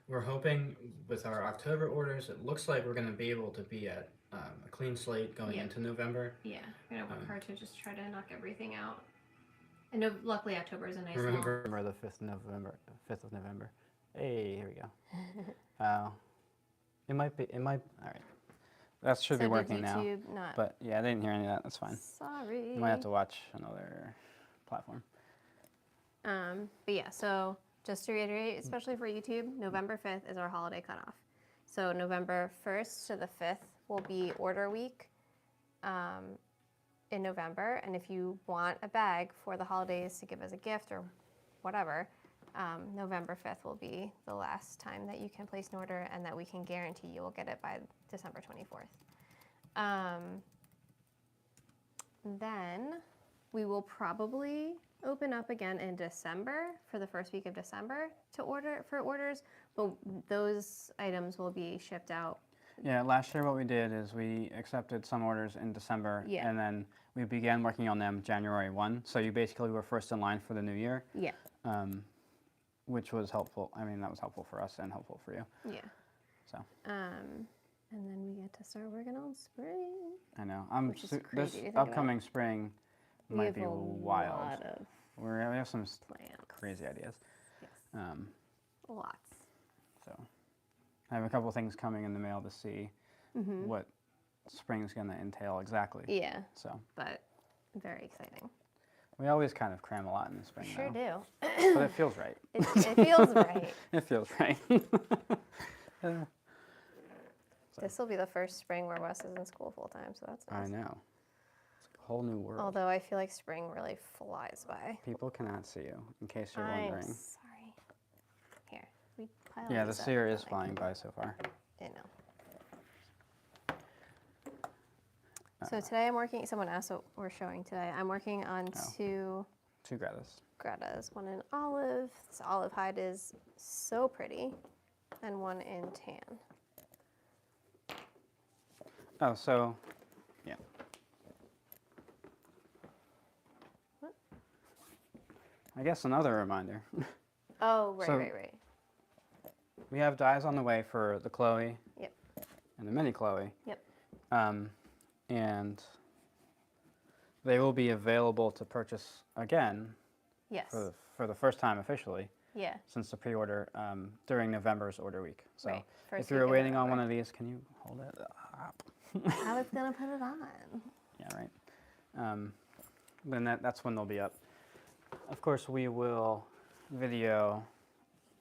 We're hoping with our October orders, it looks like we're going to be able to be at a clean slate going Yep. into November. Yeah, we're gonna work hard to just try to knock everything out. And no, luckily October is a nice long. Remember the 5th of November. 5th of November. Hey, here we go. It might be. It might. All right. That should be So did working now. YouTube not? But yeah, I didn't hear any of that. That's fine. Sorry. You might have to watch another platform. But yeah, so just to reiterate, especially for YouTube, November 5th is our holiday cutoff. So November 1st to the 5th will be order week in November. And if you want a bag for the holidays to give as a gift or whatever, November 5th will be the last time that you can place an order and that we can guarantee you will get it by December 24th. Then we will probably open up again in December for the first week of December to order for orders, but those items will be shipped out. Yeah, last year what we did is we accepted some orders in December, Yeah. and then we began working on them January 1. So you basically were first in line for the new year. Yeah. Which was helpful. I mean, that was helpful for us and helpful for you. Yeah. So. And then we get to start working on spring. I know. Which is crazy This to think upcoming spring We might have be a wild. lot of We have some plans. crazy ideas. Yes. Lots. So I have a couple things coming in the mail to see what spring's going to entail exactly. Yeah. So. But very exciting. We always kind of cram a lot in the spring. Sure though. do. But it feels right. It feels right. It feels right. This will be the first spring where Wes is in school full time, so that's nice. I know. It's a whole new world. Although I feel like spring really flies by. People cannot see you, in case you're I'm wondering. sorry. Here, we pile Yeah, the these up seer and is I flying can- by so far. I know. So today I'm working, someone asked what we're showing today. I'm working on two Two Greta's. Greta's, one in olive. This olive hide is so pretty, and one in tan. Oh, so, yeah. What? I guess another reminder. Oh, right, So- right. We have dies on the way for the Chloe Yep. and the mini Chloe. Yep. And they will be available to purchase again Yes. for the first time officially Yeah. since the pre-order during November's order week. So Right. First if you were week of waiting on November. one of these, can you hold it up? I was gonna put it on. Yeah, right. Then that's when they'll be up. Of course, we will video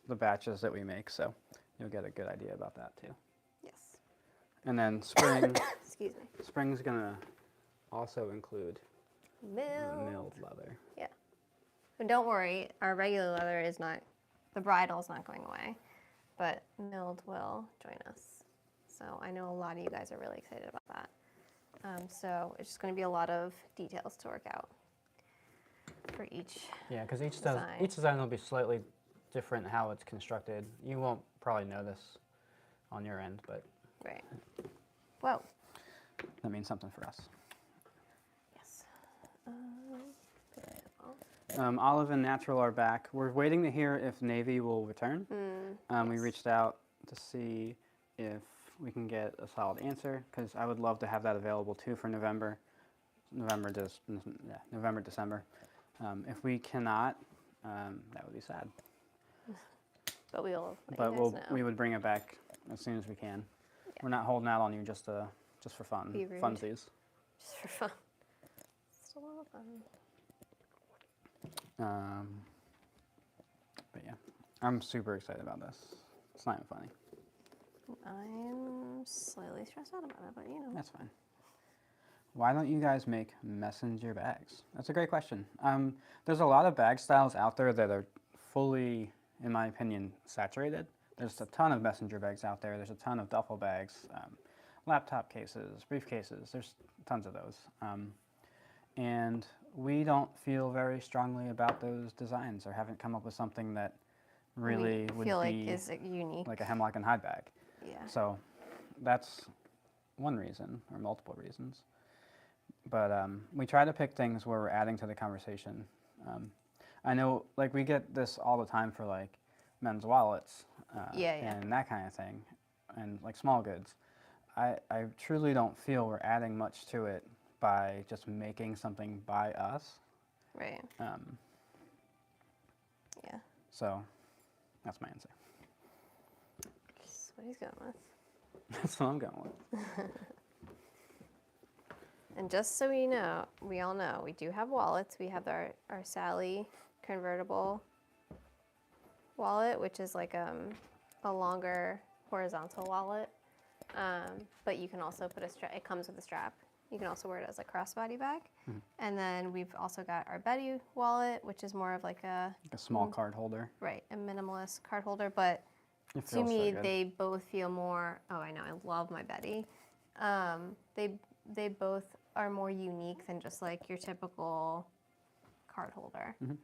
the batches that we make, so you'll get a good idea about that too. Yes. And then spring, Excuse me. spring's gonna also include Milled. milled leather. Yeah. But don't worry, our regular leather is not, the bridal's not going away, but milled will join us. So I know a lot of you guys are really excited about that. So it's just going to be a lot of details to work out for each. Yeah, because each Design. design will be slightly different how it's constructed. You won't probably know this on your end, but Right. Whoa. that means something for us. Yes. Olive and Natural are back. We're waiting to hear if Navy will return. We yes. reached out to see if we can get a solid answer, because I would love to have that available too for November, December. If we cannot, that would be sad. But we'll let But you guys know. we would bring it back as soon as we can. Yeah. We're not holding out on you just for fun, Be rude. funsies. Just for fun. Just a lot of fun. But yeah, I'm super excited about this. It's not even funny. I'm slightly stressed out about it, but you know. That's fine. Why don't you guys make messenger bags? That's a great question. There's a lot of bag styles out there that are fully, in my opinion, saturated. There's a ton of messenger bags out there. There's a ton of duffel bags, laptop cases, briefcases. There's tons of those. And we don't feel very strongly about those designs, or haven't come up with something that really would feel be like is unique. like a Hemlock and Hyde bag. Yeah. So that's one reason, or multiple reasons. But we try to pick things where we're adding to the conversation. I know, like, we get this all the time for, like, men's wallets, Yeah, yeah. and that kind of thing, and like small goods. I truly don't feel we're adding much to it by just making something by us. Right. Um, Yeah. so that's my answer. That's what he's going with. That's what I'm going with. And just so we all know, we do have wallets. We have our Sally convertible wallet, which is like a longer horizontal wallet. But you can also put a strap. It comes with a strap. You can also wear it as a crossbody bag. Mm-hmm. And then we've also got our Betty wallet, which is more of like Like a small card holder. right, a minimalist card holder. But It to feels so me, good. they both feel more. Oh, I know. I love my Betty. They both are more unique than just like your typical card holder. Mm-hmm.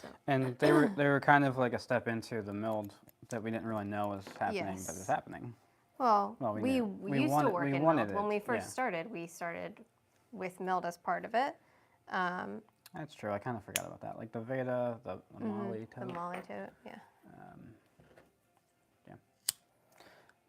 So And they were kind of like a step into the build that we didn't really know was happening, but Yes. it's happening. well, Well, we we knew. We used wanted- to work we in wanted Meld. When it, we first yeah. started, we started with Meld as part of it. That's true. I kind of forgot about that. Like the Veda, the Molly The tote. Molly tote, yeah. Yeah.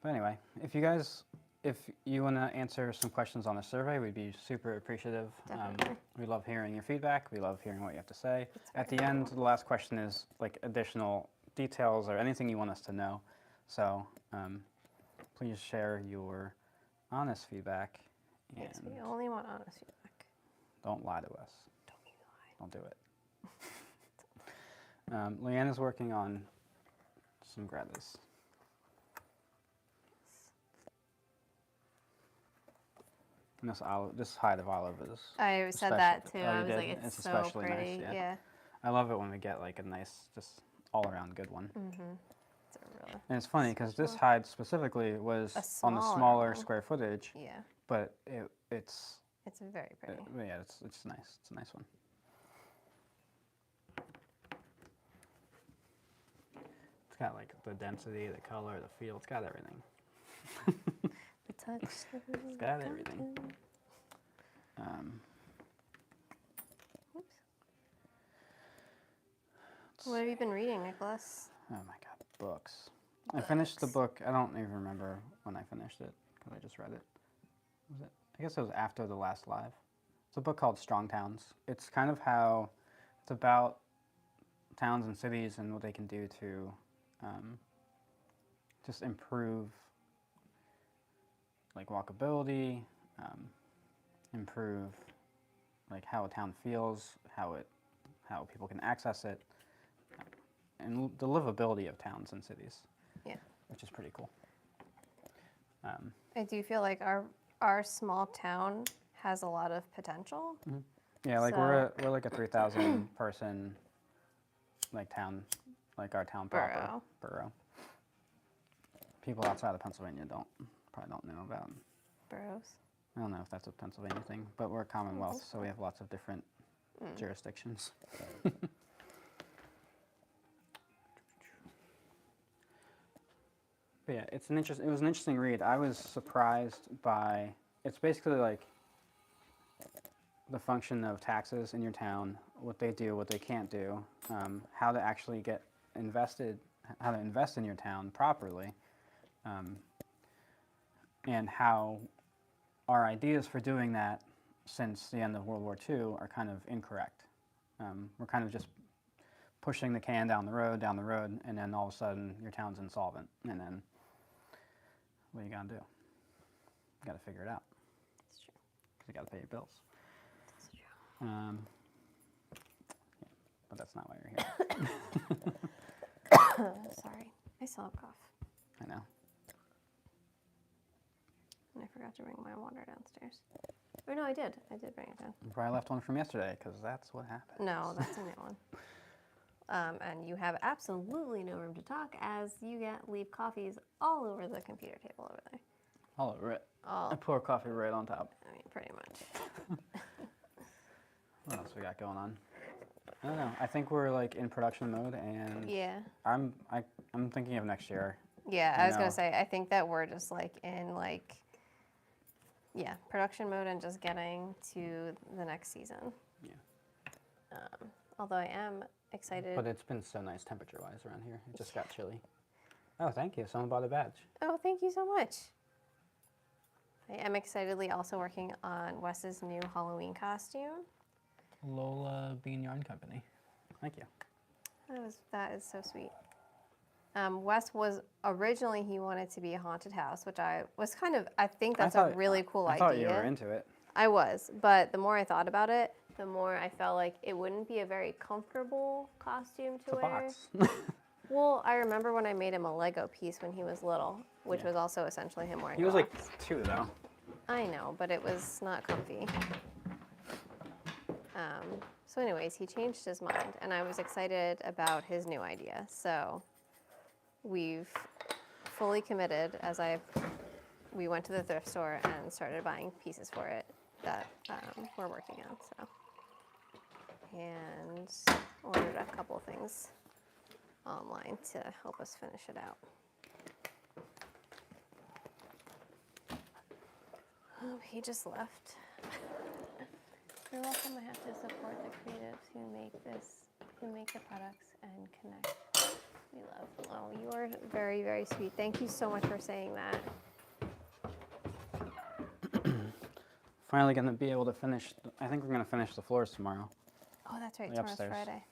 But anyway, if you want to answer some questions on the survey, we'd be super appreciative. Definitely. We love hearing your feedback. We love hearing what you have to say. At very the end, the last question is like additional details or anything you want us to know. So please share your honest feedback and Yes, we only want honest feedback. don't lie to us. Don't you lie. Don't do it. Leanne is working on some Greta's. And this Hyde of Olive is. I said that especially- too. oh, I you was did? like, it's so especially pretty. nice. Yeah. I love it when we get like a nice, just all around good one. It's a really, And it's funny because this Hyde specifically was A on the smaller smaller one. square footage, yeah. but it's It's very pretty. yeah, it's nice. It's a nice one. It's got like the density, the color, the feel. It's got everything. The touch. It's got everything. Oops. What have you been reading, Nicholas? Oh my God, books. I finished the book. I don't even remember when I finished it because I just read it. Was it? I guess it was after the last live. It's a book called Strong Towns. It's kind of how it's about towns and cities and what they can do to just improve like walkability, improve like how a town feels, how people can access it, and the livability of towns and cities. Yeah. Which is pretty cool. I do feel like our small town has a lot of potential. Yeah, like So- we're like a 3,000 person like town, like our town proper borough. People outside of Pennsylvania probably don't know about. Boroughs. I don't know if that's a Pennsylvania thing, but we're a Commonwealth, so we have lots of different jurisdictions. But yeah, it was an interesting read. I was surprised by, it's basically like the function of taxes in your town, what they do, what they can't do, how to actually get invested, how to invest in your town properly, and how our ideas for doing that since the end of World War II are kind of incorrect. We're kind of just pushing the can down the road, and then all of a sudden your town's insolvent, and then what are you gonna do? You gotta figure it out. That's true. 'Cause you gotta pay your bills. That's true. Yeah, but that's not why you're here. Sorry, I still have cough, I know. and I forgot to bring my water downstairs. Oh no, I did. I did bring it down. You probably left one from yesterday, because that's what happened. No, that's a new one. And you have absolutely no room to talk as you leave coffees all over the computer table over there. All over it. All, I pour coffee right on top. I mean, pretty much. What else we got going on? I don't know. I think we're like in production mode, and Yeah. I'm thinking of next year. Yeah, I I was know. gonna say, I think that we're just like in like, yeah, production mode and just getting to the next season. Yeah. Although I am excited. But it's been so nice temperature-wise around here. It just got chilly. Oh, thank you. Someone bought a badge. Oh, thank you so much. I am excitedly also working on Wes's new Halloween costume. Lola Bean Yarn Company. Thank you. That is so sweet. Wes was originally, he wanted to be a haunted house, which I was kind of, I think that's a really cool idea. I thought you were into it. I was, but the more I thought about it, the more I felt like it wouldn't be a very comfortable costume to wear. It's a box. Well, I remember when I made him a Lego piece when he was little, which was also essentially him wearing He was gloves. like 2 though. I know, but it was not comfy. So anyways, he changed his mind, and I was excited about his new idea. So we've fully committed as we went to the thrift store and started buying pieces for it that we're working on. So, and ordered a couple of things online to help us finish it out. Oh, he just left. You're welcome. I have to support the creatives who make the products and connect. We love. Oh, you are very, very sweet. Thank you so much for saying that. Finally going to be able to finish. I think we're going to finish the floors tomorrow. Oh, that's right. The Tomorrow's upstairs. Friday.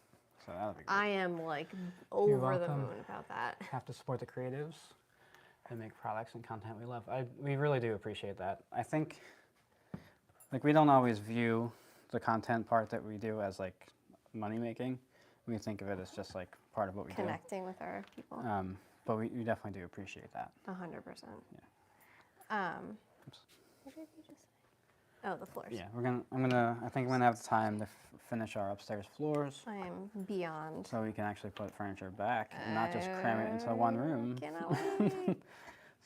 So that'll be great. I am like over the welcome. moon about that. Have to support the creatives and make products and content we love. We really do appreciate that. I think, like, we don't always view the content part that we do as like money making. We think of it as just like part of what we Connecting with our people. do. But we definitely do appreciate that. 100%. Yeah. Oops. What did you just say? Oh, the floors. Yeah, I think I'm gonna have the time to finish our upstairs floors, I am beyond. so we can actually put furniture back and not just cram it into one room. Cannot wait.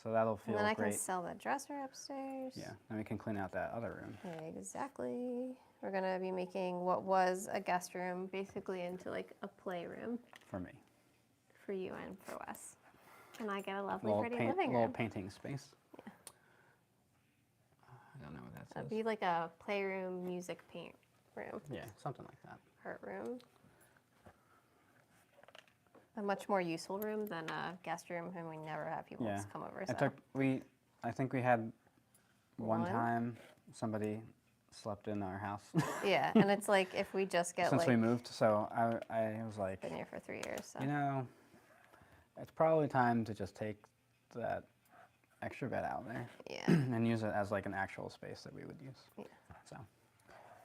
So that'll feel And then I great. can sell the dresser upstairs. Yeah, and we can clean out that other room. Exactly. We're gonna be making what was a guest room basically into like a playroom For me. for you and for Wes. And I get a lovely, Little, pretty living little room. painting space. Yeah. I don't know what that That'd says. be like a playroom, music paint room, Yeah, something like that. art room. A much more useful room than a guest room, and we never have people Yeah. come over. I think we had one One? time somebody slept in our house Yeah, and it's like if we just get since like we moved. So I was like, been here for 3 years. So. you know, it's probably time to just take that extra bed out there Yeah, and use it as like an actual space that we would use. Yeah. So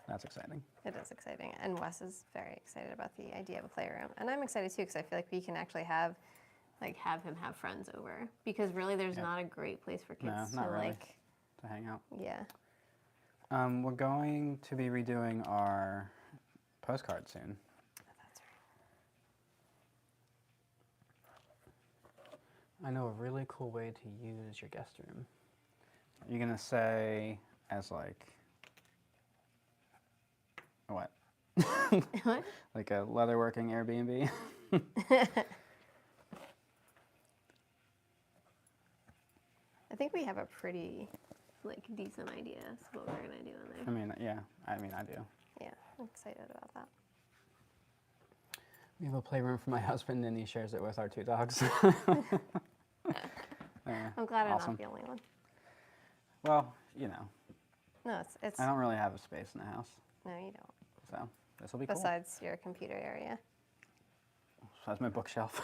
that's exciting. it is exciting, and Wes is very excited about the idea of a playroom, and I'm excited too because I feel like we can actually have him have friends over because really there's Yeah. not a great place for kids No, to not really. like. To hang out. Yeah. We're going to be redoing our postcard soon. That's I know a really cool way to use your guest room. You're gonna say as like what? right. What? Like a leatherworking Airbnb? I think we have a pretty decent idea as to what we're gonna do in there. I mean, yeah. I mean, I do. Yeah, I'm excited about that. We have a playroom for my husband, and he shares it with our 2 dogs. I'm glad I'm awesome. not the only one. Well, you know, No, it's I don't really have a space in the house, no, you don't. so this will be cool. Besides your computer area. So that's my bookshelf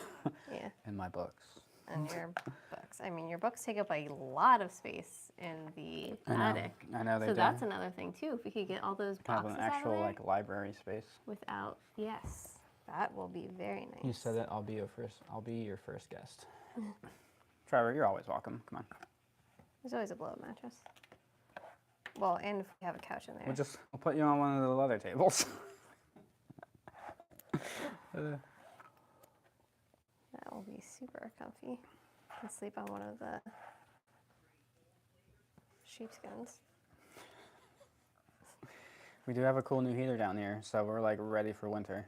Yeah. and my books. And your books. I mean, your books take up a lot of space in the attic. I know they So do. that's another thing too. If we could get all those Kind boxes of an actual out of there like library space. without, yes, that will be very nice. You said it. I'll be your first guest. Trevor, you're always welcome. Come on. There's always a blow-up mattress. Well, and if we have a couch in there. We'll put you on one of the leather tables. That will be super comfy. You can sleep on one of the sheepskins. We do have a cool new heater down here, so we're like ready for winter.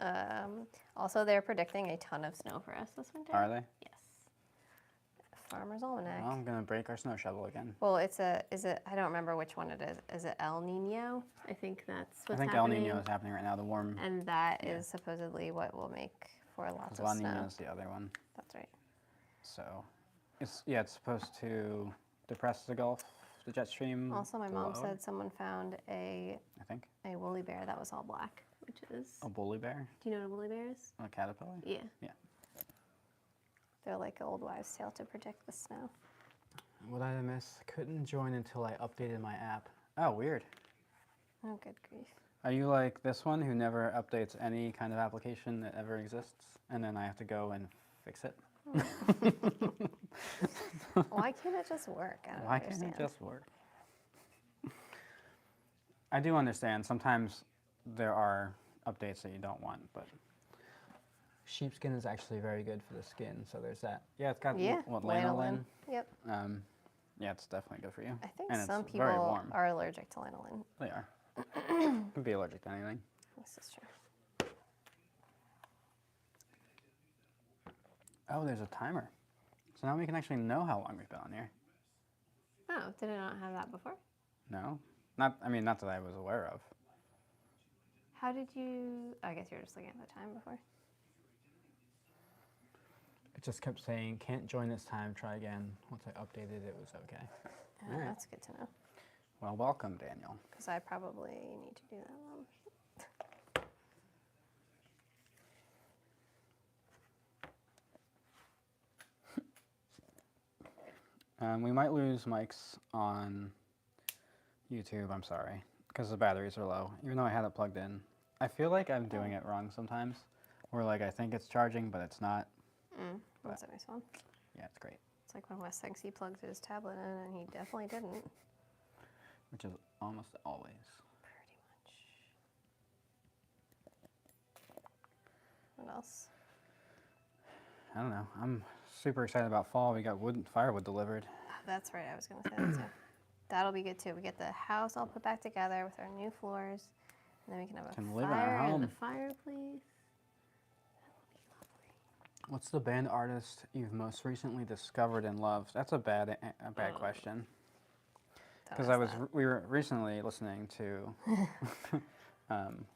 Also, they're predicting a ton of snow for us this winter. Are they? Yes. Farmer's Almanac. Well, I'm gonna break our snow shovel again. Well, is it, I don't remember which one it is. Is it El Nino? I think that's what's I think happening. El Nino is happening right now. The warm. And that is supposedly what will make for lots of La snow. Nina is the other one. That's right. So, it's supposed to depress the Gulf, the jet stream. Also, my mom below, said someone found a I think woolly bear that was all black, which is. a woolly bear, Do you know what a woolly bear is? a caterpillar. Yeah. Yeah. They're like an old wives' tale to protect the snow. What did I miss? Couldn't join until I updated my app. Oh, weird. Oh, good grief. Are you like this one who never updates any kind of application that ever exists, and then I have to go and fix it? Why can't it just work? I don't Why can't understand. it just work? I do understand. Sometimes there are updates that you don't want, but sheepskin is actually very good for the skin. So there's that. Yeah, it's got lanolin. Yep. Yeah, it's definitely good for you. I think and some it's very people warm. are allergic to lanolin. They are. You can be allergic to anything. This is true. Oh, there's a timer. So now we can actually know how long we've been on here. Oh, did it not have that before? No, not that I was aware of. How did you? I guess you were just looking at the time before. It just kept saying, can't join this time, try again. Once I updated it, was okay. All right. That's good to know. Well, welcome, Daniel. Because I probably need to do that one. We might lose mics on YouTube, I'm sorry, because the batteries are low, even though I had it plugged in. I feel like I'm doing it wrong sometimes, where like I think it's charging, but it's not. That's a nice one. Yeah, it's great. It's like when Wes thinks he plugged his tablet in and he definitely didn't. Which is almost always. Pretty much. What else? I don't know. I'm super excited about fall. We got firewood delivered. That's right, I was going to say that too. That'll be good too. We get the house all put back together with our new floors, and then we can have a Live in our fire in the home. fireplace. What's the band artist you've most recently discovered and loved? That's a bad question. Because we were recently listening to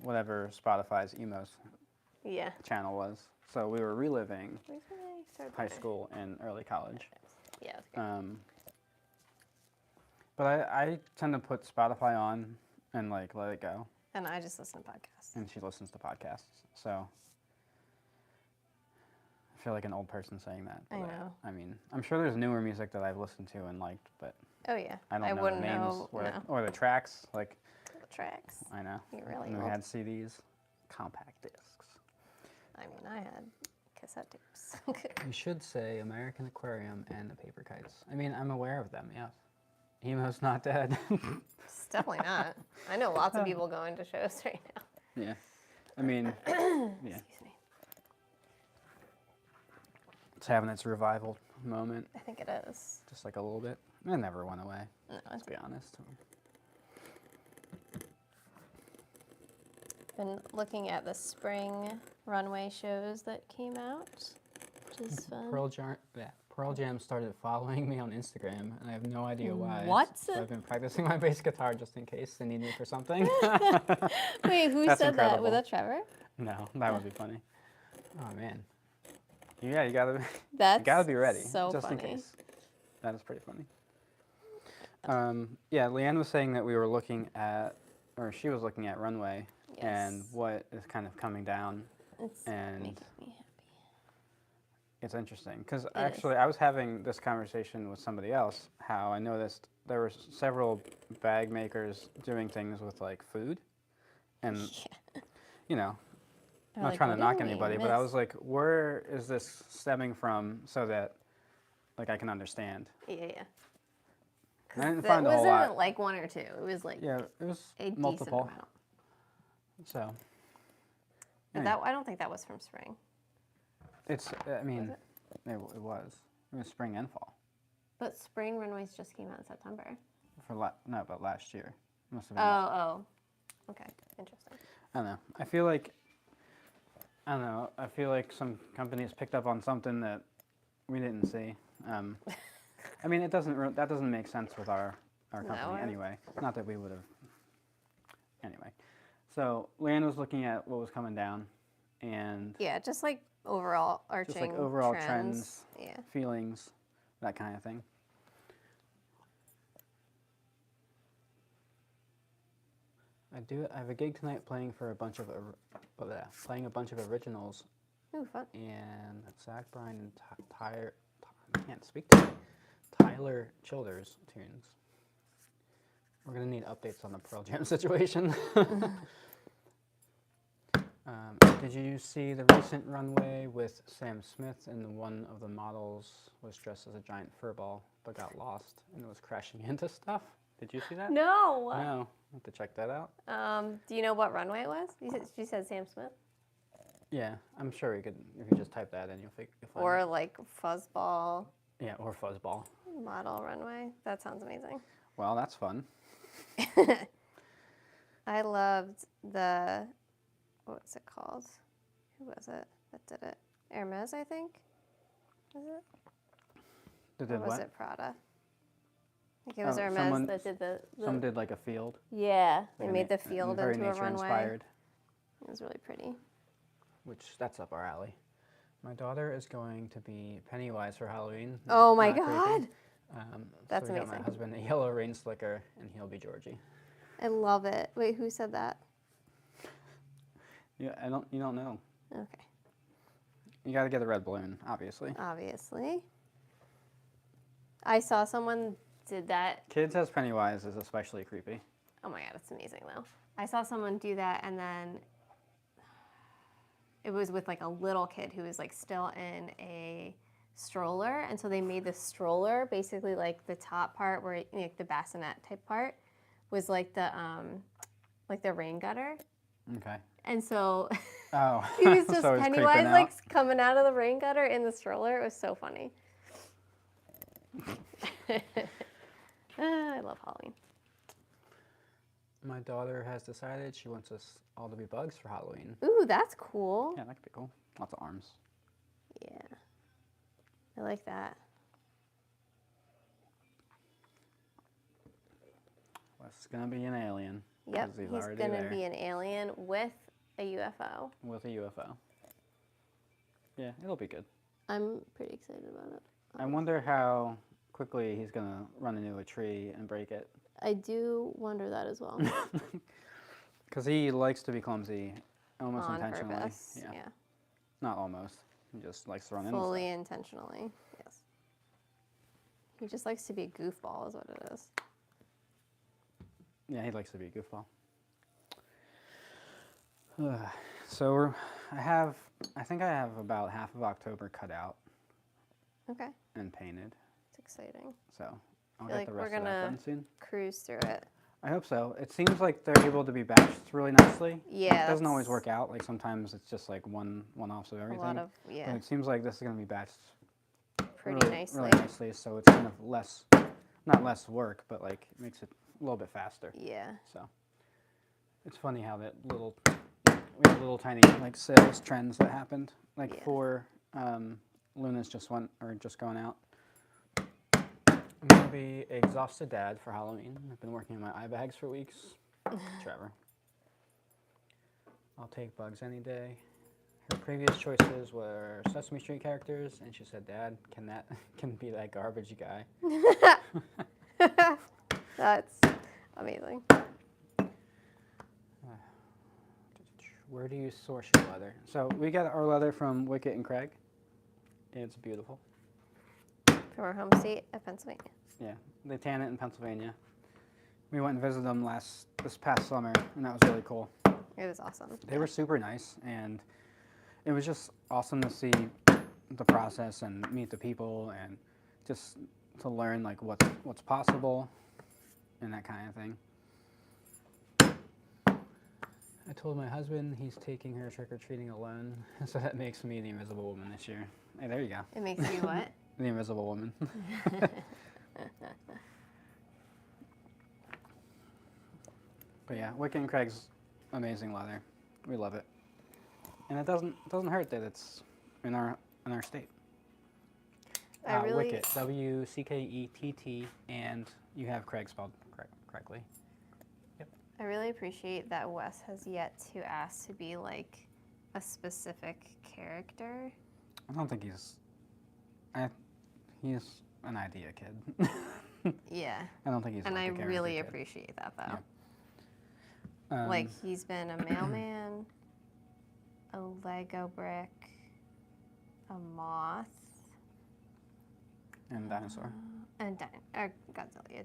whatever Spotify's emos channel was. So we were reliving high school and early college. Yeah, that's good. But I tend to put Spotify on and like let it go. And I just listen to podcasts. And she listens to podcasts. So I feel like an old person saying that. I know. I mean, I'm sure there's newer music that I've listened to and liked, but Oh yeah. I don't know wouldn't the names know. or the tracks. Like The tracks. I know. You're really And we old. had CDs, compact discs. I mean, I had cassette tapes. You should say American Aquarium and the Paper Kites. I mean, I'm aware of them, yes. Emo's not dead. It's definitely not. I know lots of people going to shows right now. Yeah. I mean, yeah. Excuse me. It's having its revival moment, I think it is. just like a little bit. It never went away, No, let's be honest. Been looking at the spring runway shows that came out, which is fun. Pearl Jam started following me on Instagram, and I have no idea why. What? So I've been practicing my bass guitar just in case they need me for something. Wait, who That's said that? incredible. Was that Trevor? No, that would be funny. Oh man. Yeah, you gotta be ready, so just funny. in case. That is pretty funny. Yeah, Leanne was saying that we were looking at, or she was looking at Runway, and Yes. what is kind of coming down. It's And making me happy. it's interesting because actually I was having this conversation with somebody else. How I noticed there were several bag makers doing things with like food, and you know, I'm not trying to knock anybody, but I was like, where is this stemming from so that like I can understand? Yeah. And I didn't That find a whole wasn't lot. like one or two. It was like Yeah, it was a decent multiple. amount. So But that I don't think that was from spring. it's. I mean, it? it was. It was spring and fall. But spring runways just came out in September. But last year must have been. Oh. Okay, interesting. I don't know. I feel like. I don't know. I feel like some companies picked up on something that We didn't see. I mean, that doesn't make sense with our company No. anyway. Not that we would have. Anyway, so Leanne was looking at what was coming down, and Yeah, just like overall arching just like overall trends. Yeah. feelings, that kind of thing. I have a gig tonight playing a bunch of originals, Ooh, fun. and Zach Bryan and I can't speak today. Tyler Childers tunes. We're gonna need updates on the Pearl Jam situation. Did you see the recent runway with Sam Smith, and one of the models was dressed as a giant furball but got lost and was crashing into stuff? Did you see that? No. No. I have to check that out. Do you know what runway it was? You said Sam Smith? Yeah, I'm sure you could. If you just type that in, you'll find Or it. like fuzzball Yeah, or fuzzball. model runway. That sounds amazing. Well, that's fun. I loved what's it called? Who was it that did it? Hermes, I think. Was it? Did Or was what? it Prada? I think it was Oh, Hermes that did the. Someone did like a field. Yeah, they Like made the field very into a nature runway. inspired. It was really pretty. Which that's up our alley. My daughter is going to be Pennywise for Halloween. Oh my Not creepy. God. That's so we got my amazing. husband a yellow rain slicker, and he'll be Georgie. I love it. Wait, who said that? Yeah, you don't know. Okay. You got to get a red balloon, obviously. Obviously. I saw someone did that. Kids as Pennywise is especially creepy. Oh my God, it's amazing though. I saw someone do that, and then it was with like a little kid who was like still in a stroller, and so they made the stroller basically like the top part where like the bassinet type part was like the rain gutter. Okay. And so Oh. he was just So he's Pennywise creeping like out? coming out of the rain gutter in the stroller. It was so funny. I love Halloween. My daughter has decided she wants us all to be bugs for Halloween. Ooh, that's cool. Yeah, that could be cool. Lots of arms. Yeah. I like that. Wes is gonna be an alien. Yep, 'cause he's he's already going to there be an alien with a UFO. with a UFO. Yeah, it'll be good. I'm pretty excited about it. I wonder how quickly he's gonna run into a tree and break it. I do wonder that as well. Because he likes to be clumsy, almost On intentionally. purpose. Yeah. Not almost. He just likes to run into Fully stuff. intentionally. Yes. He just likes to be a goofball is what it is. Yeah, he likes to be a goofball. So I think I have about half of October cut out Okay. and painted. It's exciting. So I'll Feel get like the we're rest of that gonna- done soon. Cruise through it. I hope so. It seems like they're able to be batched really nicely. Yeah. It doesn't always that's work out. Like sometimes it's just like one-offs of a everything. lot of, But yeah, it seems like this is going to be batched pretty really, nicely. really nicely. So it's kind of not less work, but like it makes it a little bit faster. Yeah. So it's funny how that we have little tiny like sales trends that happened. Like Yeah. for Luna's just going out. I'm gonna be exhausted dad for Halloween. I've been working on my eye bags for weeks. Trevor. I'll take bugs any day. Her previous choices were Sesame Street characters, and she said, "Dad, can be that garbage guy." That's amazing. Where do you source your leather? So we got our leather from Wicket and Craig. It's beautiful. From our home state of Pennsylvania. Yeah, they tan it in Pennsylvania. We went and visited them this past summer, and that was really cool. It was awesome. They were super nice, and it was just awesome to see the process and meet the people, and just to learn like what's possible, and that kind of thing. I told my husband he's taking her trick-or-treating alone, so that makes me the Invisible Woman this year. Hey, there you go. It makes you what? The Invisible Woman. But yeah, Wicket and Craig's amazing leather. We love it, and it doesn't hurt that it's in our state. I really, Wicket, Wckett, and you have Craig spelled correctly. Yep. I really appreciate that Wes has yet to ask to be like a specific character. I don't think he's an idea kid. Yeah. I don't think he's And like I a character really kid. appreciate that though. Yeah. Like he's been a mailman, a Lego brick, a moth, and dinosaur. and Godzilla, a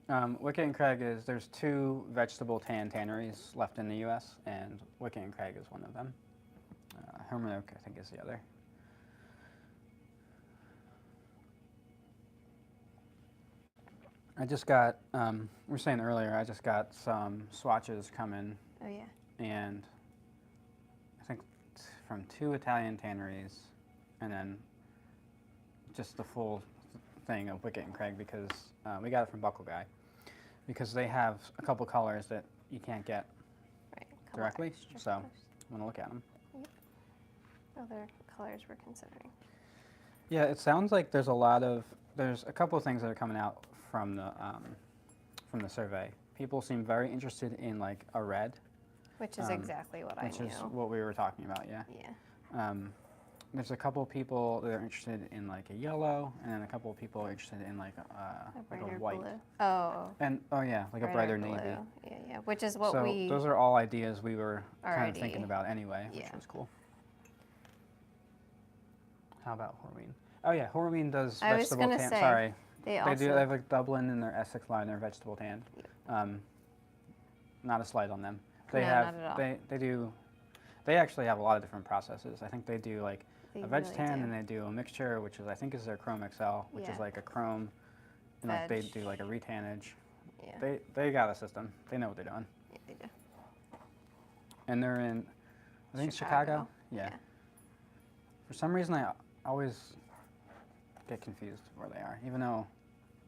dinosaur. Wicket and Craig there's 2 vegetable tanneries left in the U.S. and Wicket and Craig is one of them. Hemlock, I think, is the other. I just got, we were saying earlier, I just got some swatches coming, Oh yeah. and I think from 2 Italian tanneries, and then just the full thing of Wicket and Craig because we got it from Buckle Guy, because they have a couple colors that you can't get Right. a couple directly, extra so colors. I'm going to look at them. Other colors we're considering. Yeah, it sounds like there's a couple of things that are coming out from the survey. People seem very interested in like a red, Which is exactly what I which knew. is what we were talking about. Yeah. Yeah. There's a couple of people that are interested in like a yellow, and then a couple of people are interested in like a brighter white. blue. Oh. And yeah, like a brighter navy. blue. Yeah, yeah. Which is what So we. those are all ideas we were kind already- of thinking about anyway, which yeah. was cool. How about Horween? Oh yeah, Horween does I was vegetable gonna tan. say, Sorry, They they also. do. They have like Dublin in their Essex line. They're vegetable tan. Not a slight on them. They No, have. not at all. They do. They actually have a lot of different processes. I think they do like They a veg really tan, do. and they do a mixture, which is I think is their Chrome XL, which Yeah. is like a chrome, and like they Veg. do like a retannage. Yeah. They got a system. They know what they're doing. Yeah, they do. And they're in, I think Chicago. Yeah. Yeah. For some reason, I always get confused where they are, even though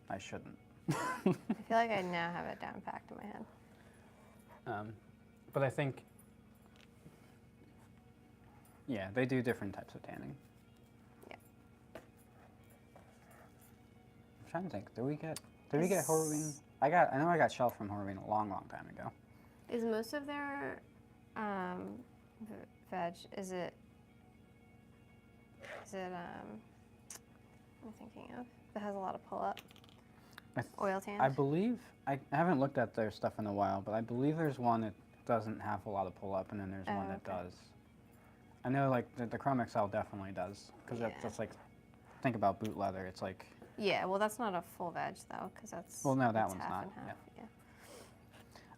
I shouldn't. I feel like I now have it down packed in my head. But I think, yeah, they do different types of tanning. Yeah. I'm trying to think. Did we get Horween? I know I got Shelf from Horween a long, long time ago. Is most of their veg? Is it? What am I thinking of? That has a lot of pull up. Oil tan. I believe I haven't looked at their stuff in a while, but I believe there's one that doesn't have a lot of pull up, and then there's one that okay. does. I know like the Chrome XL definitely does, because Yeah. that's like, think about boot leather. It's like, Yeah, well, that's not a full veg though, because that's. well, no, that it's one's half not. and half. Yeah.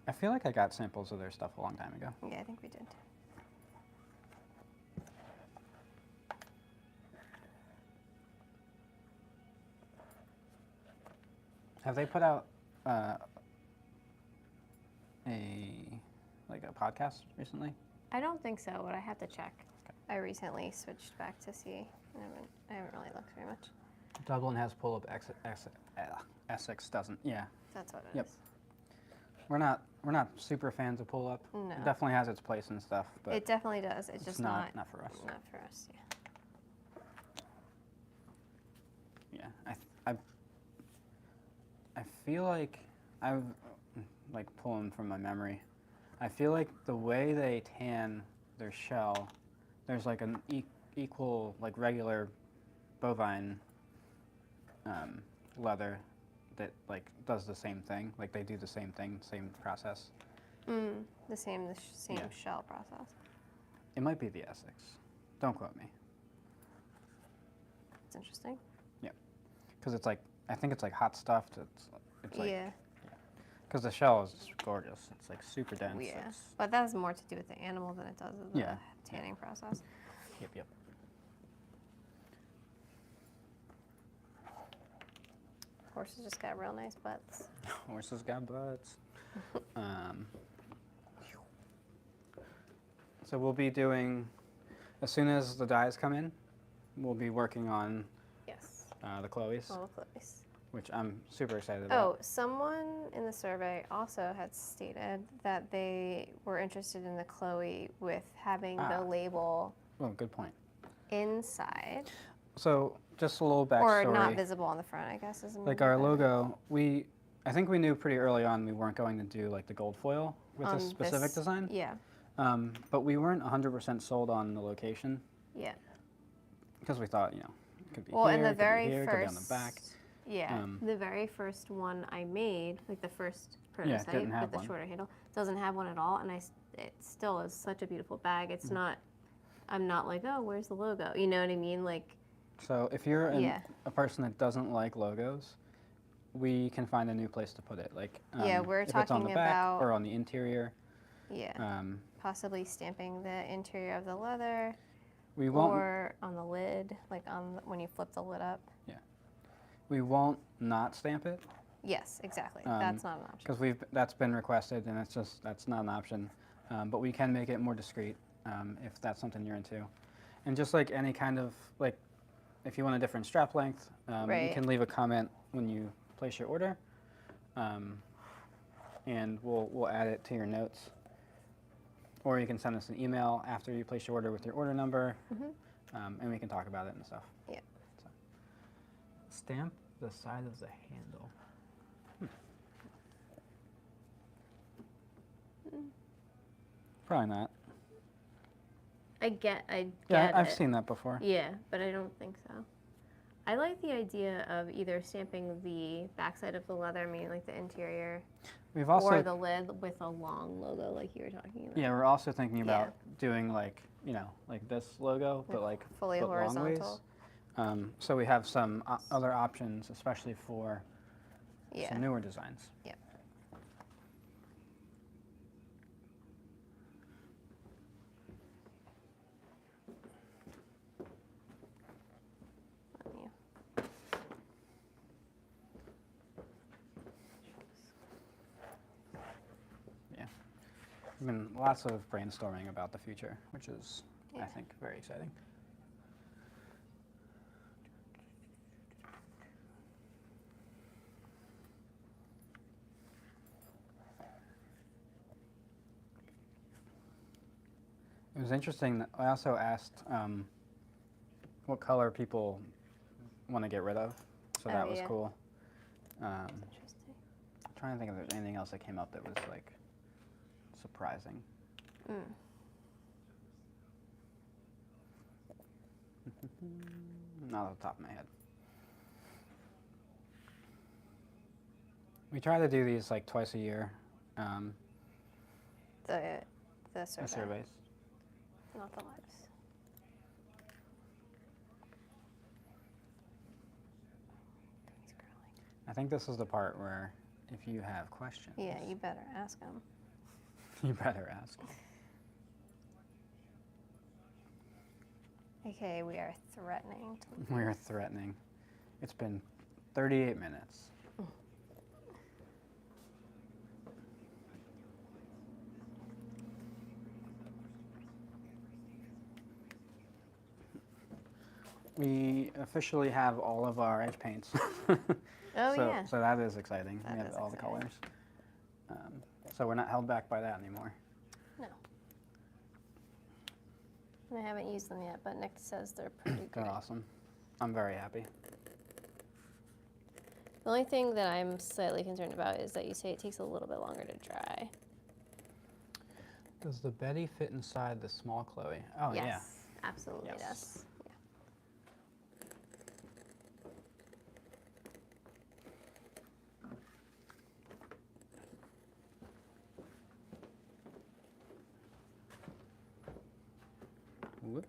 I feel like I got samples of their stuff a long time ago. Yeah, I think we did. Have they put out a podcast recently? I don't think so, but I have to check. I recently switched back to see. I haven't really looked very much. Dublin has pull up. Essex doesn't. Yeah, That's what it Yep. is. we're not super fans of pull up. No. It definitely has its place and stuff, but It definitely does. It's just not for us. Not for us. Yeah. Yeah, I feel like I've like pulling from my memory. I feel like the way they tan their shell, there's like an equal like regular bovine leather that like does the same thing. Like they do the same thing, same process. The same Yeah. shell process. It might be the Essex. Don't quote me. It's interesting. Because it's like, I think it's like hot stuffed. It's like, yeah. because the shell is gorgeous. It's like super dense. Yeah. It's- But that has more to do with the animal than it does with the Yeah. tanning process. Yep. Horses just got real nice butts. Horses got butts. So we'll be doing, as soon as the dyes come in, we'll be working on Yes. the Chloe's, All close. which I'm super excited Oh, about. someone in the survey also had stated that they were interested in the Chloe with having Ah. the label Oh, good point. inside, So just a little or backstory. not visible on the front, I guess, is Like maybe our better. logo, I think we knew pretty early on we weren't going to do like the gold foil with On this specific design. Yeah, But we weren't 100% sold on the location yeah. because we thought, you know, it could be Well, here, in the it could very be here, it could be on first, the back. yeah, the very first one I made, like the first Yeah, prototype didn't have with the one. shorter handle, doesn't have one at all, and it still is such a beautiful bag. It's not, I'm not like, oh, where's the logo? You know what I mean? Like, So if you're Yeah. a person that doesn't like logos, we can find a new place to put it. Like Yeah, we're if it's on the talking back about- or on the interior. yeah, possibly stamping the interior of the leather, We won't. or on the lid, like on when you flip the lid up. We won't not stamp it Yes, exactly. That's not an option. because that's been requested and that's not an option. But we can make it more discreet if that's something you're into. And just like any kind of like, if you want a different strap length, you Right. can leave a comment when you place your order, and we'll add it to your notes. Or you can send us an email after you place your order with your order number, and we can talk about it and stuff. Yeah. So. Stamp the side of the handle. Probably not. I get Yeah, I've it. seen that before. Yeah, but I don't think so. I like the idea of either stamping the backside of the leather, meaning like the interior, We've also or the lid with a long logo, like you were talking about. yeah, we're also thinking about Yeah. doing like like this logo, but like fully but long ways. horizontal. So we have some other options, especially for Yeah. some newer designs. Yeah. Yeah. Yeah, there's been lots of brainstorming about the future, which is I Yeah. think very exciting. It was interesting that I also asked what color people want to get rid of, so that Oh, was yeah. cool. Interesting. I'm trying to think if there's anything else that came up that was like surprising. Not off the top of my head. We try to do these like twice a year, The the survey, surveys. not the lives. He's curling. I think this is the part where if you have questions, Yeah, you better ask him. you better ask. Okay, we are threatening to We're threatening. It's been 38 minutes. We officially have all of our edge paints. Oh, so, yeah. So that is exciting. That we have is all exciting. the colors. So we're not held back by that anymore. No. And I haven't used them yet, but Nick says they're pretty good. They're awesome. I'm very happy. The only thing that I'm slightly concerned about is that you say it takes a little bit longer to dry. Does the Betty fit inside the small Chloe? Oh, Yes, yeah. absolutely Yes. does. Yeah. Whoop.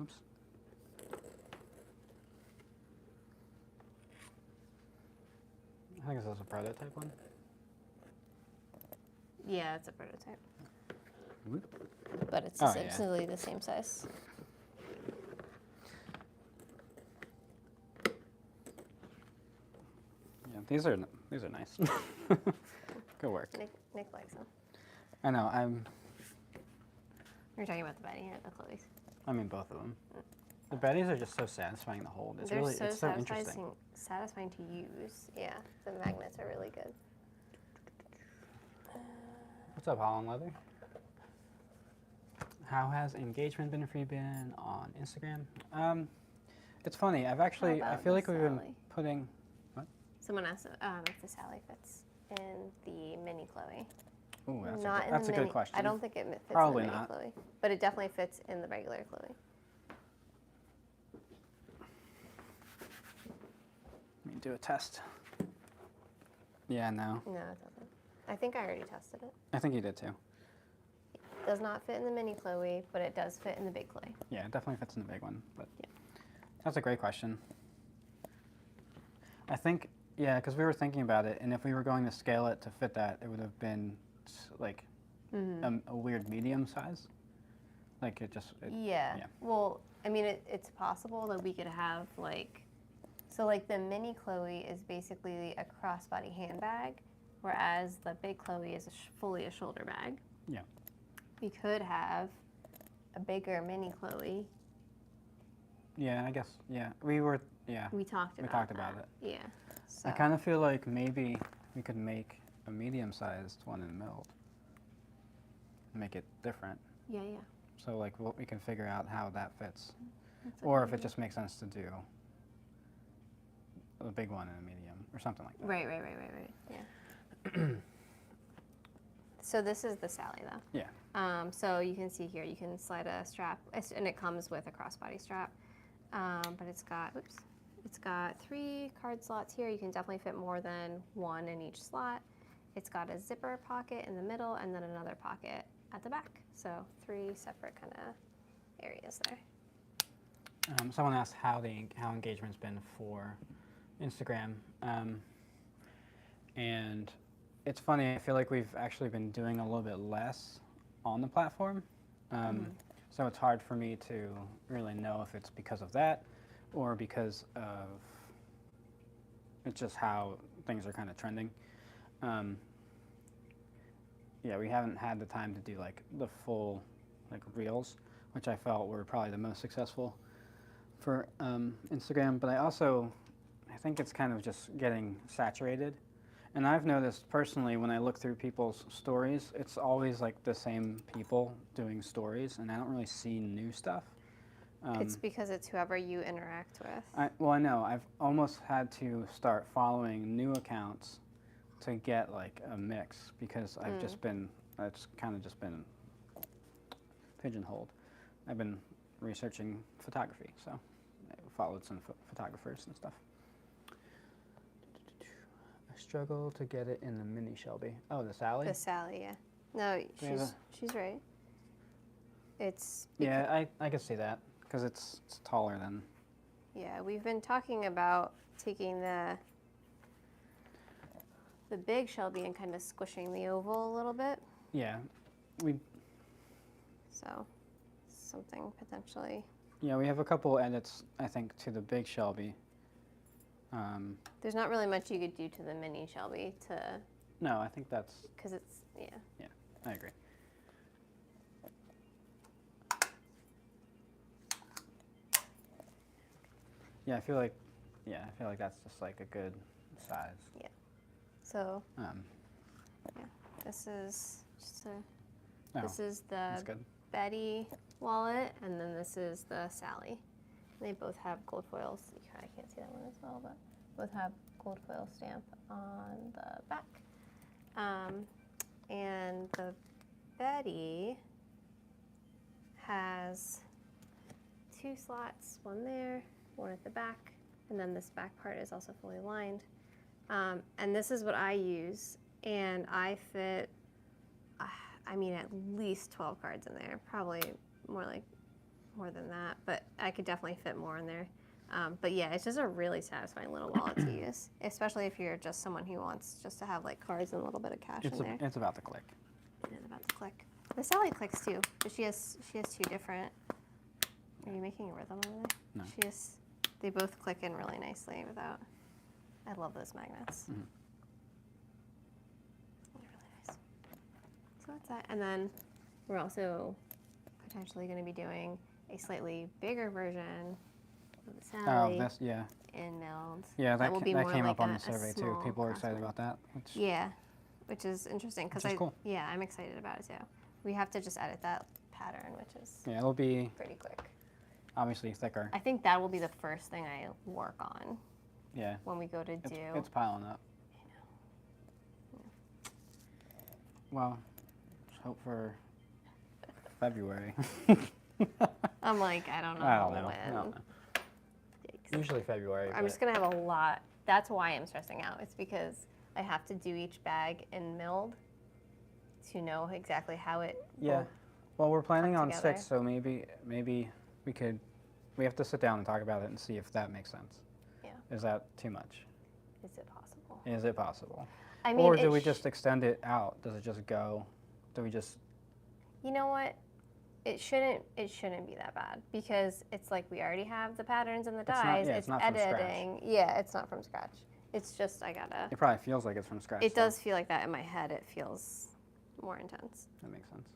Oops. I think this is a prototype one. Yeah, it's a prototype, Whoop. but it's Oh, yeah. essentially the same size. Yeah, these are nice. Good work. Nick likes them. I know. You're talking about the Betty or the Chloe's. I mean, both of them. The Bettys are just so satisfying to hold. It's They're really so it's so interesting. satisfying to use. Yeah, the magnets are really good. What's up, Holland Leather? How has engagement been for you been on Instagram? It's funny. I about feel like Miss we've been Sally? putting. What? Someone asked if the Sally fits in the mini Chloe. Ooh, Not in that's the a mini. good question. I don't think it fits Probably in the mini not. Chloe, but it definitely fits in the regular Chloe. Let me do a test. Yeah, no. No, it doesn't. I think I already tested it. I think you did too. Does not fit in the mini Chloe, but it does fit in the big Chloe. Yeah, it definitely fits in the big one. But Yeah. that's a great question. I think, yeah, because we were thinking about it, and if we were going to scale it to fit that, it would have been like a weird medium size. Like Yeah. yeah. Well, I mean, it's possible that we could have so like the mini Chloe is basically a crossbody handbag, whereas the big Chloe is fully a shoulder bag. Yeah. We could have a bigger mini Chloe. Yeah, I guess. Yeah, we were. Yeah. We talked about about that. it. Yeah. So I kind of feel like maybe we could make a medium-sized one in milled. Make it different. Yeah, yeah. So like we can figure out how that fits, That's or okay. if it just makes sense to do a big one and a medium or something like that. Right. Yeah. So this is the Sally though. Yeah. So you can see here, you can slide a strap, and it comes with a crossbody strap. But it's got 3 card slots here. You can definitely fit more than one in each slot. It's got a zipper pocket in the middle and then another pocket at the back. So 3 separate kind of areas there. Someone asked how engagement's been for Instagram, and it's funny. I feel like we've actually been doing a little bit less on the platform, so it's hard for me to really know if it's because of that or because of it's just how things are kind of trending. Yeah, we haven't had the time to do like the full like reels, which I felt were probably the most successful for Instagram, but I think it's kind of just getting saturated. And I've noticed personally when I look through people's stories, it's always like the same people doing stories, and I don't really see new stuff. It's because it's whoever you interact with. I know. I've almost had to start following new accounts to get like a mix because it's kind of just been pigeonholed. I've been researching photography, so I followed some photographers and stuff. I struggle to get it in the mini Shelby. Oh, the Sally? The Sally, yeah. No, she's right. Yeah, I can see that because it's taller than. Yeah, we've been talking about taking the big Shelby and kind of squishing the oval a little bit. Yeah, So, something potentially. Yeah, we have a couple edits, I think, to the big Shelby. There's not really much you could do to the mini Shelby No, I think that's. because it's, yeah. Yeah, I agree. Yeah, I feel like that's just like a good size. Yeah. So, Yeah, this is just this is that's the good. Betty wallet, and then this is the Sally. They both have gold foils. You kind of can't see that one as well, but both have gold foil stamp on the back. And the Betty has 2 slots, one there, one at the back, and then this back part is also fully lined. And this is what I use, and I fit, I mean, at least 12 cards in there, probably more than that, but I could definitely fit more in there. But yeah, it's just a really satisfying little wallet to use, especially if you're just someone who wants just to have like cards and a little bit of cash in there. It's about to click. It is about to click. The Sally clicks too, but she has 2 different. Are you making a rhythm over there? No. They both click in really nicely without. I love those magnets. Mm-hmm. They're really nice. So that's that, and then we're also potentially going to be doing a slightly bigger version of the Sally. Oh, this, yeah. In milled. Yeah, that will be that more came like up on a the survey too. small People were excited crossbody. about that. Yeah, which is interesting because Which is cool. Yeah, I'm excited about it too. We have to just edit that pattern, which is Yeah, it'll be pretty quick. obviously thicker. I think that will be the first thing I work on Yeah, when we go to do. it's piling up. Well, let's hope for February. I'm like, I don't know I don't know. when. I don't know. Yikes. Usually February. I'm just gonna have a lot. That's why I'm stressing out. It's because I have to do each bag in milled to know exactly how it. Yeah. Well, we're planning come on together. 6, so maybe we have to sit down and talk about it and see if that makes sense. Yeah. Is that too much? Is it possible? Is it possible? I mean, Or do we just extend it out? Does it just go? Do we just? You know what? It shouldn't be that bad because it's like we already have the patterns and the dyes. It's not from scratch. editing. Yeah, it's not from scratch. It's just I gotta. It probably feels like it's from scratch. It though. does feel like that in my head. It feels more intense. That makes sense.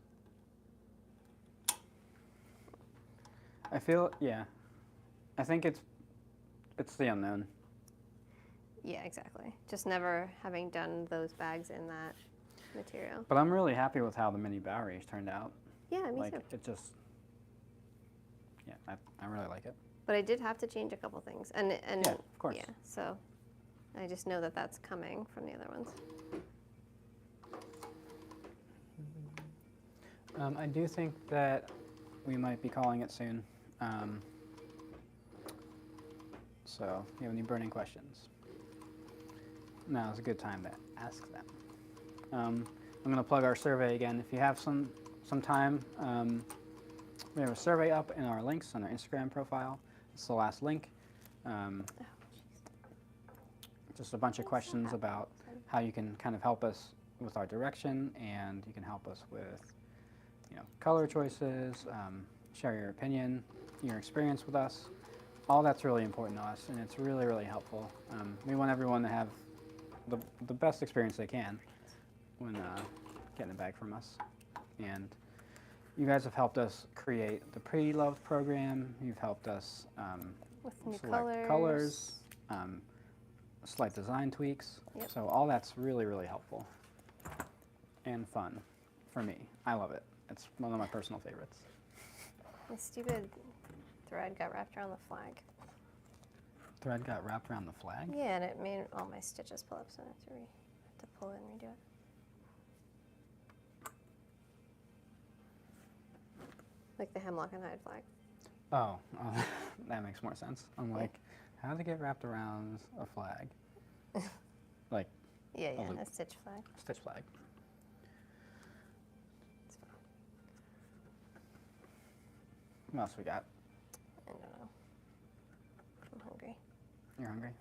I feel, yeah. I think it's the unknown. Yeah, exactly. Just never having done those bags in that material. But I'm really happy with how the mini Boweries turned out. Yeah, me Like too. it just, yeah, I really like it. But I did have to change a couple things, and Yeah, of course. yeah. So I just know that that's coming from the other ones. I do think that we might be calling it soon. So, if you have any burning questions, now is a good time to ask them. I'm going to plug our survey again. If you have some time, we have a survey up in our links on our Instagram profile. It's the last link. Just a bunch of questions about how you can kind of help us with our direction, and you can help us with, color choices, share your opinion, your experience with us. All that's really important to us, and it's really, really helpful. We want everyone to have the best experience they can when getting a bag from us. And you guys have helped us create the Pretty Love program. You've helped us With new select colors, slight design tweaks. Yep. So all that's really, really helpful and fun for me. I love it. It's one of my personal favorites. The stupid thread got wrapped around the flag. Thread got wrapped around the flag? Yeah, and it made all my stitches pull up, so I have to pull it and redo it. Like the Hemlock and Hyde flag. Oh, that makes more sense. I'm like, how did it get wrapped around a flag? Like Yeah, loop. a stitch flag. Stitch flag. It's fine. What else we got? I don't know. I'm hungry. You're hungry?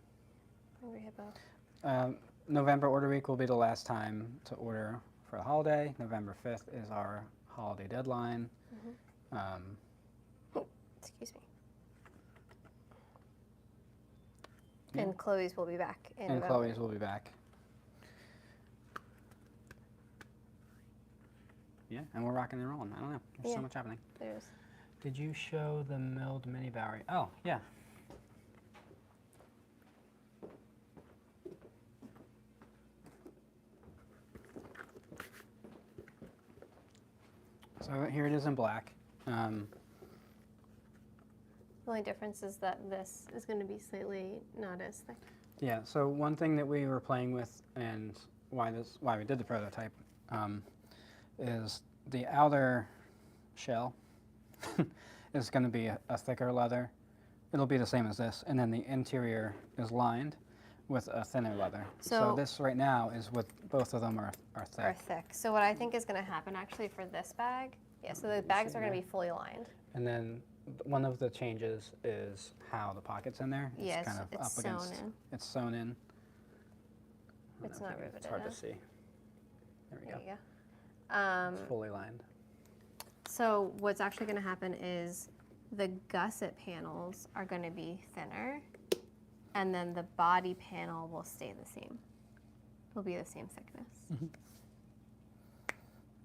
Hungry hippo. November order week will be the last time to order for a holiday. November 5th is our holiday deadline. Excuse me. Yeah. And Chloe's will be back in And November. Chloe's will be back. Yeah, and we're rocking and rolling. I don't know. There's Yeah. so much happening. There's Did you show the milled mini Bowery? Oh, yeah. So here it is in black. the only difference is that this is going to be slightly not as thick. Yeah, so one thing that we were playing with, and why we did the prototype, is the outer shell is going to be a thicker leather. It'll be the same as this, and then the interior is lined with a thinner leather. So So- this right now is with both of them are thick. Are thick. So what I think is going to happen actually for this bag, yeah, so the bags are going to be fully lined. And then one of the changes is how the pocket's in there. Yeah, kind of it's up sewn against. in. It's sewn in. I don't It's know if not you- riveted It's hard in. to see. There we There go. you go. It's fully lined. So what's actually going to happen is the gusset panels are going to be thinner, and then the body panel will stay the same. Will be the same thickness.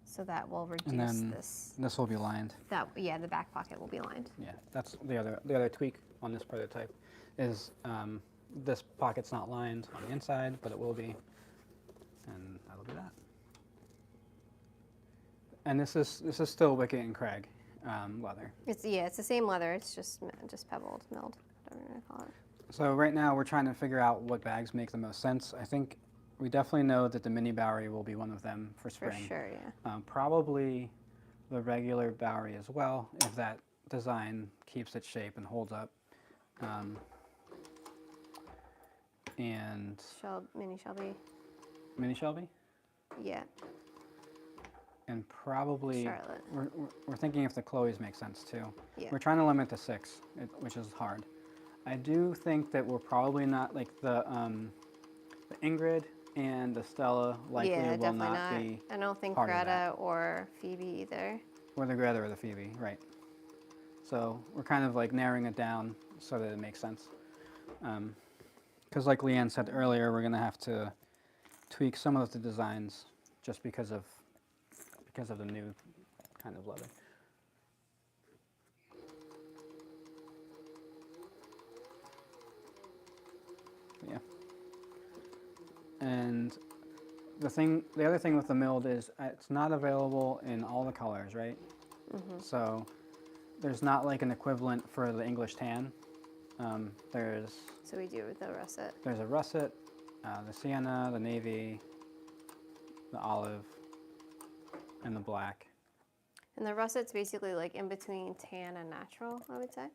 So that will reduce And then this. this will be lined. Yeah, the back pocket will be lined. Yeah, that's the other tweak on this prototype is this pocket's not lined on the inside, but it will be, and that'll be that. And this is still Wicket and Craig leather. It's the same leather. It's just pebbled, milled, whatever you want to call it. So right now we're trying to figure out what bags make the most sense. I think we definitely know that the mini Bowery will be one of them for For spring. sure, yeah. Probably the regular Bowery as well, if that design keeps its shape and holds up. And Mini Shelby. mini Shelby, Yeah. and probably Charlotte. we're thinking if the Chloe's make sense too. Yeah. We're trying to limit to 6, which is hard. I do think that we're probably not like the Ingrid and the Stella likely Yeah, will definitely not not. be I don't think part of Greta that. or Phoebe either. Or the Greta or the Phoebe, right. So we're kind of like narrowing it down so that it makes sense. Because like Leanne said earlier, we're going to have to tweak some of the designs just because of the new kind of leather. Yeah. And the other thing with the milled is it's not available in all the colors, right? So there's not like an equivalent for the English tan. So we do the russet. There's a russet, the sienna, the navy, the olive, and the black. And the russet's basically like in between tan and natural, I would say.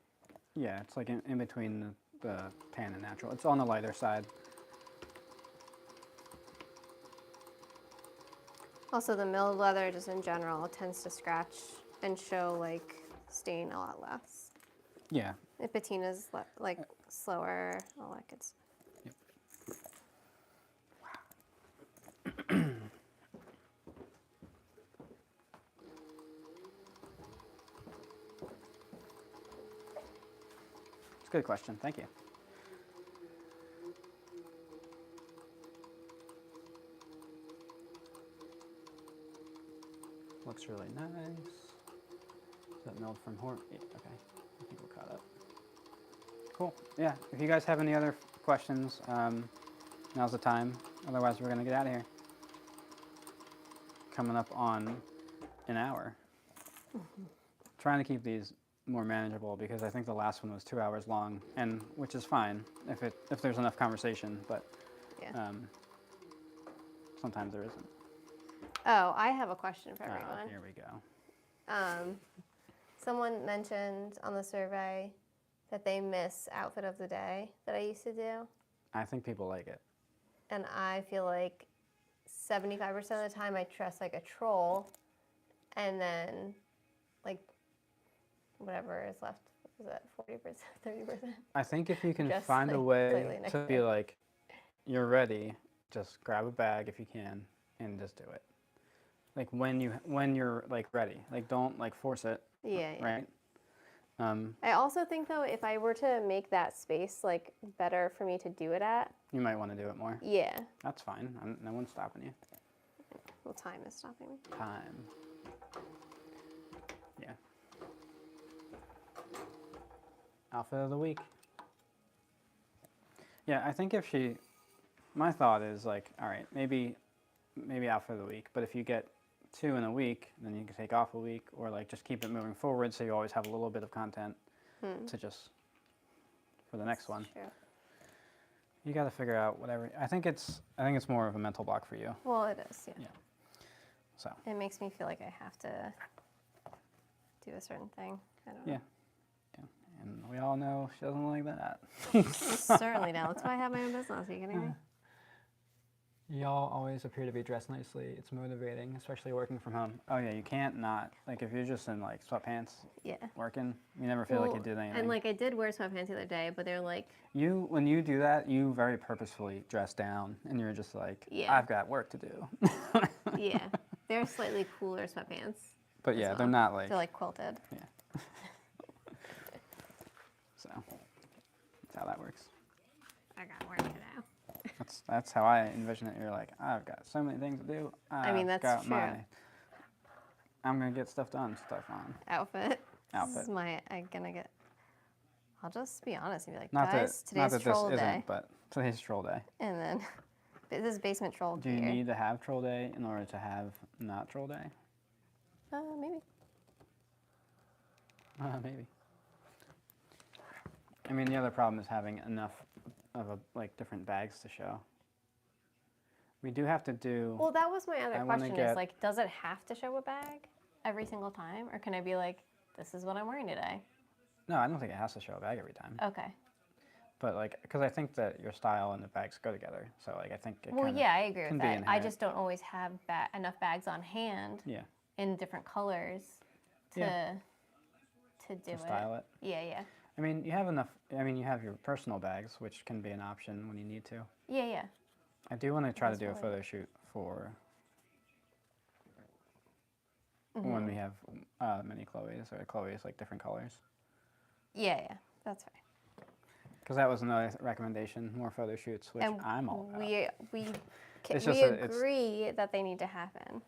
Yeah, it's like in between the tan and natural. It's on the lighter side. Also, the milled leather, just in general, tends to scratch and show like stain a lot less. Yeah. If patina's like slower, all that good stuff. It's a good question. Thank you. Looks really nice. Is that milled from Hort? Yeah, okay. I think we're caught up. Cool. Yeah. If you guys have any other questions, now's the time. Otherwise, we're going to get out of here. Coming up on an hour. Trying to keep these more manageable because I think the last one was 2 hours long, and which is fine if there's enough conversation, but Yeah. sometimes there isn't. Oh, I have a question for everyone. Here we go. Someone mentioned on the survey that they miss outfit of the day that I used to do. I think people like it. And I feel like 75% of the time I dress like a troll, and then like whatever is left, is that 40%, 30%? I think if you can Just, find a like, way slightly to be negative. like, you're ready, just grab a bag if you can and just do it. Like when you're like ready, like don't like force it, Yeah, yeah. right? I also think though, if I were to make that space like better for me to do it at, You might want to do it more. yeah. That's fine. No one's stopping you. Well, time is stopping me. Time. Yeah. Outfit of the week. Yeah, I think my thought is like, all right, maybe outfit of the week, but if you get 2 in a week, then you can take off a week, or like just keep it moving forward so you always have a little bit of content to just for the next one. True. You got to figure out whatever. I think it's more of a mental block for you. Well, it is, yeah. Yeah. So. It makes me feel like I have to do a certain thing. I don't know. Yeah. Yeah. And we all know she doesn't like that. Certainly don't. That's why I have my own business. Are you kidding me? Y'all always appear to be dressed nicely. It's motivating, especially working from home. Oh yeah, you can't not. Like if you're just in like sweatpants Yeah. working, you never feel like you did anything. And like I did wear sweatpants the other day, but they're like, When you do that, you very purposefully dress down, and you're just like, Yeah. I've got work to do. yeah, they're slightly cooler sweatpants. But as yeah, well. they're not like. They're like quilted. Yeah. So that's how that works. I got work to do. That's how I envision it. You're like, I've got so many things to do. I mean, I've that's got true. I'm gonna get stuff done. Stuff on. Outfit. Outfit. This is I'm gonna get. I'll just be honest and be like, Not guys, that today's troll this day, isn't, but today's troll day. and then this is basement troll Do you gear. need to have troll day in order to have not troll day? Maybe. Maybe. I mean, the other problem is having enough of like different bags to show. We do have to do. Well, that was my other I wanna question. get- Is like, does it have to show a bag every single time, or can I be like, this is what I'm wearing today? No, I don't think it has to show a bag every time. Okay. But like, because I think that your style and the bags go together. So like, I think it Well, kind yeah, I agree can with be that. I inherent. just don't always have enough bags on hand Yeah. in different colors to Yeah. to do To it. style it. Yeah, yeah, I mean, you have enough. I mean, you have your personal bags, which can be an option when you need to. yeah, yeah. I do want to try to That's do a really- photo shoot for Mm-hmm. when we have mini Chloe's or Chloe's like different colors. Yeah, yeah. That's right. Because that was another recommendation, more photo shoots, which And I'm all about. we It's we just that it's- agree that they need to happen.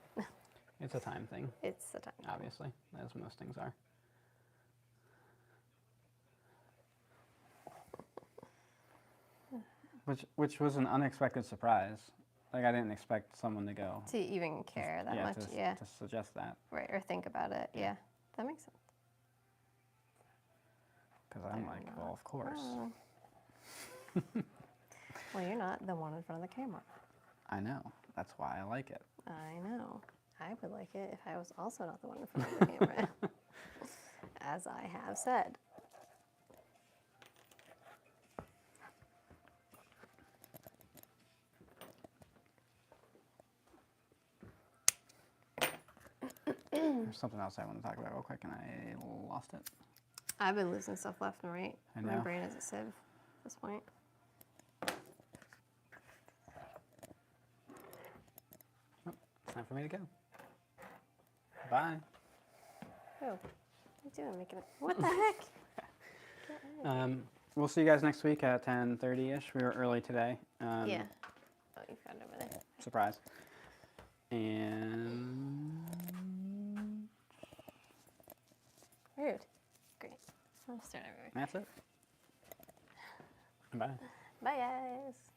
It's a time thing, It's the time. obviously, as most things are. Which was an unexpected surprise. Like I didn't expect someone to go. To even care that much, yeah. To suggest that, Right, or think about it, yeah. That makes sense. because I'm like, well, of course. Oh. Well, you're not the one in front of the camera. I know. That's why I like it. I know. I would like it if I was also not the one in front of the camera. As I have said. There's something else I want to talk about real quick, and I lost it. I've been losing stuff left and right. I My know. brain is a sieve at this point. It's time for me to go. Bye. Oh, what are you doing? Making it. What the heck? We'll see you guys next week at 10:30ish. We were early today. Yeah. Oh, you found it over there. Surprise. And Rude. Great. I'll start everywhere. that's it. Bye. Bye, guys.